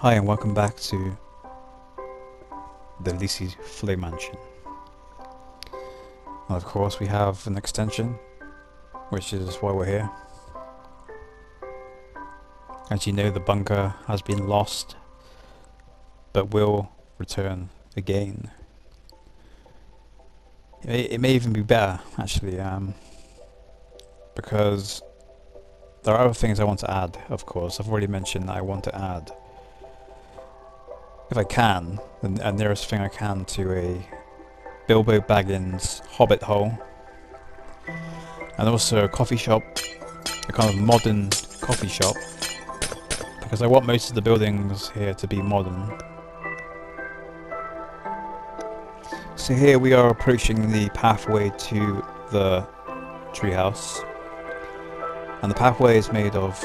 Hi and welcome back to the Lisi's Flow Mansion. And of course we have an extension, which is why we're here. As you know, the bunker has been lost, but will return again. It may even be better, actually, because there are other things I want to add, of course. I've already mentioned that I want to add, if I can, the nearest thing I can to a Bilbo Baggins hobbit hole, and also a coffee shop, a kind of modern coffee shop, because I want most of the buildings here to be modern. So here we are approaching the pathway to the treehouse, and the pathway is made of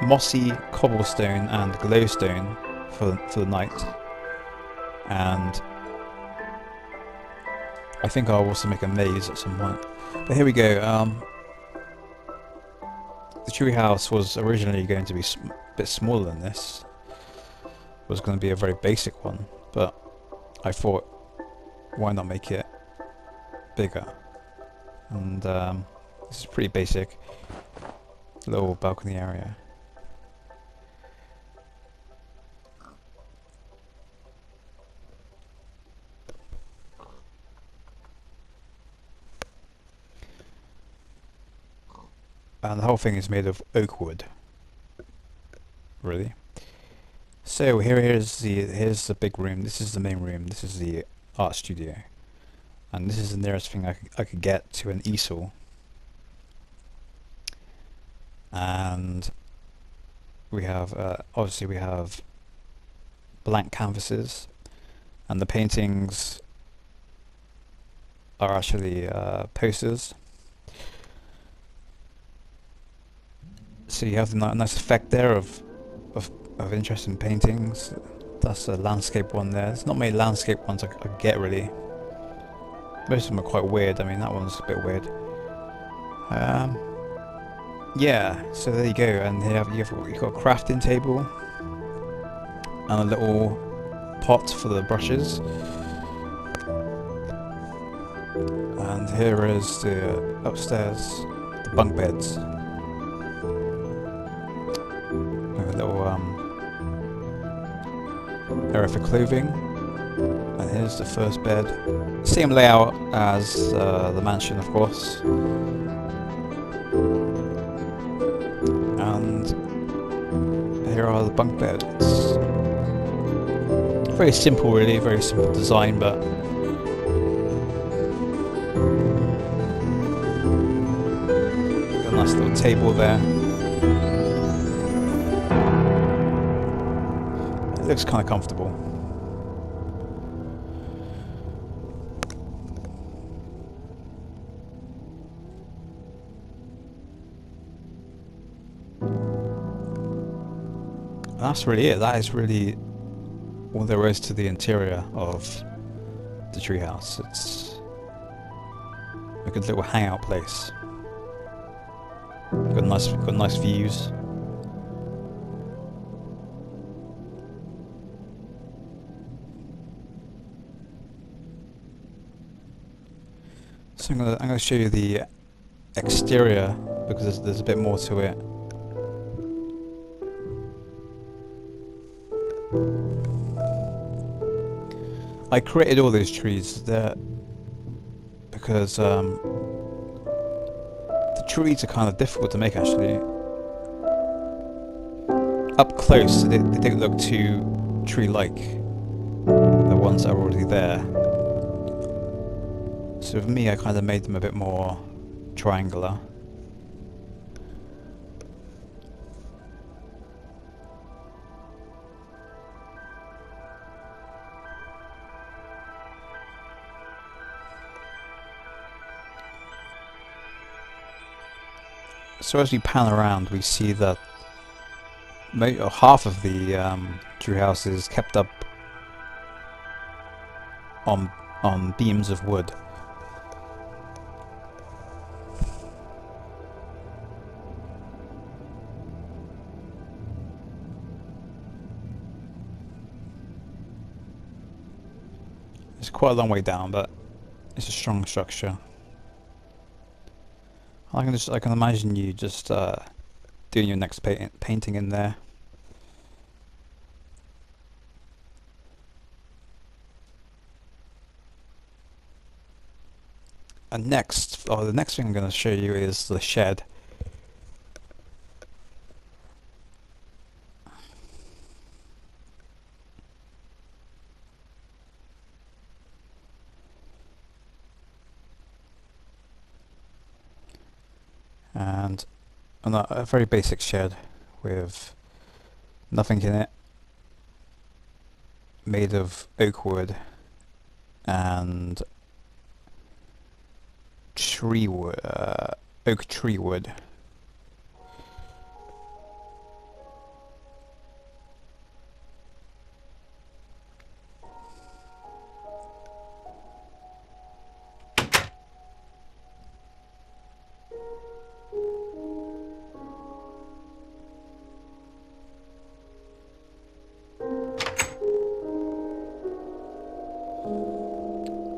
mossy cobblestone and glowstone for the night, and I think I'll also make a maze at some point. But here we go. The treehouse was originally going to be a bit smaller than this. It was going to be a very basic one, but I thought, why not make it bigger? And this is pretty basic. Little balcony area. And the whole thing is made of oak wood. Really. So here's the big room. This is the main room. This is the art studio, and this is the nearest thing I could get to an easel. And we have obviously we have blank canvases, and the paintings are actually posters. So you have a nice effect there of interesting paintings. That's a landscape one there. There's not many landscape ones I get really. Most of them are quite weird. I mean, that one's a bit weird. Yeah, so there you go. And here you've got a crafting table and a little pot for the brushes. And here is the upstairs, the bunk beds. A little area for clothing, and here's the first bed. Same layout as the mansion, of course. And here are the bunk beds. Very simple, really, very simple design, but got a nice little table there. It looks kind of comfortable. And that's really it. That is really all there is to the interior of the treehouse. It's a good little hangout place. Got nice views. So I'm gonna show you the exterior, because there's a bit more to it. I created all those trees there because the trees are kind of difficult to make, actually. Up close, they don't look too tree-like, the ones that are already there. So for me, I kind of made them a bit more triangular. So as we pan around, we see that half of the treehouse is kept up on beams of wood. quite a long way down, but it's a strong structure. I can imagine you just doing your next painting in there. And next, the next thing I'm going to show you is the shed. And a very basic shed with nothing in it, made of oak wood and oak tree wood.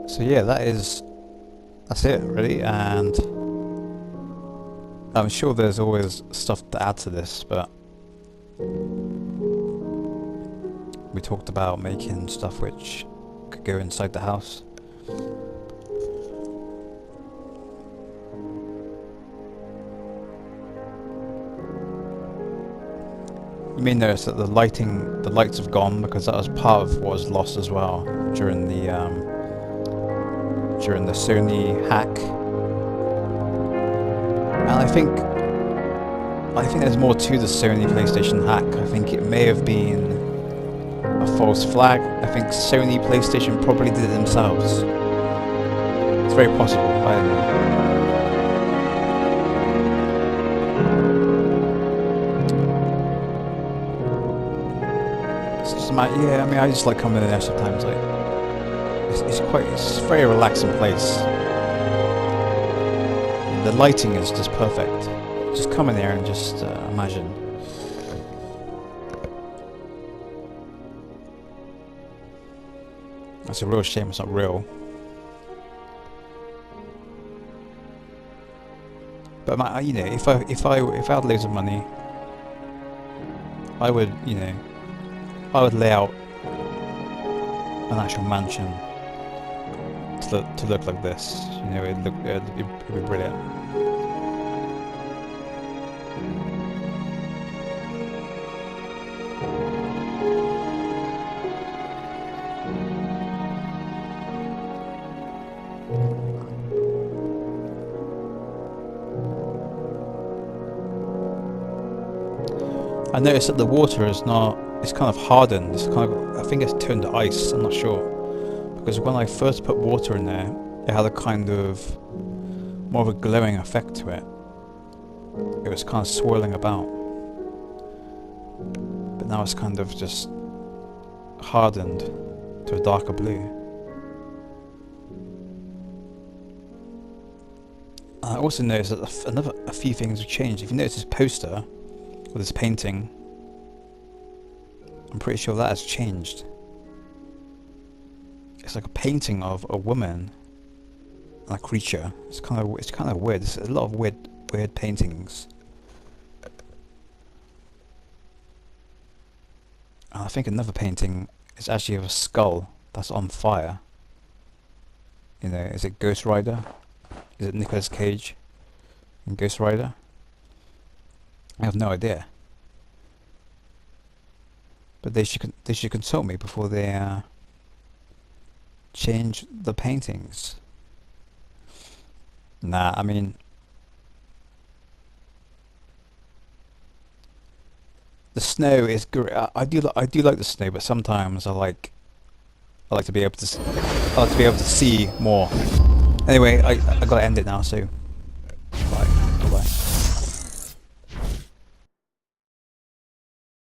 So yeah, that's it really, and I'm sure there's always stuff to add to this, but we talked about making stuff which could go inside the house. You may notice that the lights have gone because that was part of what was lost as well during the Sony hack. And I think there's more to the Sony PlayStation hack. I think it may have been a false flag. I think Sony PlayStation probably did it themselves. It's very possible. I don't know. It's just yeah. I mean, I just like coming in there sometimes. Like, it's a very relaxing place. The lighting is just perfect. Just come in there and just imagine. That's a real shame it's not real. But you know, if I had loads of money, I would lay out an actual mansion to look like this. You know, it'd be brilliant. I noticed that the water is not, it's kind of hardened. It's kind of, I think it's turned to ice, I'm not sure. Because when I first put water in there, it had a kind of more of a glowing effect to it. It was kind of swirling about. But now it's kind of just hardened to a darker blue. I also noticed that a few things have changed. If you notice this poster, or this painting, I'm pretty sure that has changed. It's like a painting of a woman and a creature. It's kind of weird. There's a lot of weird paintings. And I think another painting is actually of a skull that's on fire. You know, is it Ghost Rider? Is it Nicolas Cage in Ghost Rider? I have no idea. But they should consult me before they change the paintings. Nah, I mean, the snow is great. I do like the snow, but sometimes I like to be able to see more. Anyway, I gotta end it now. So.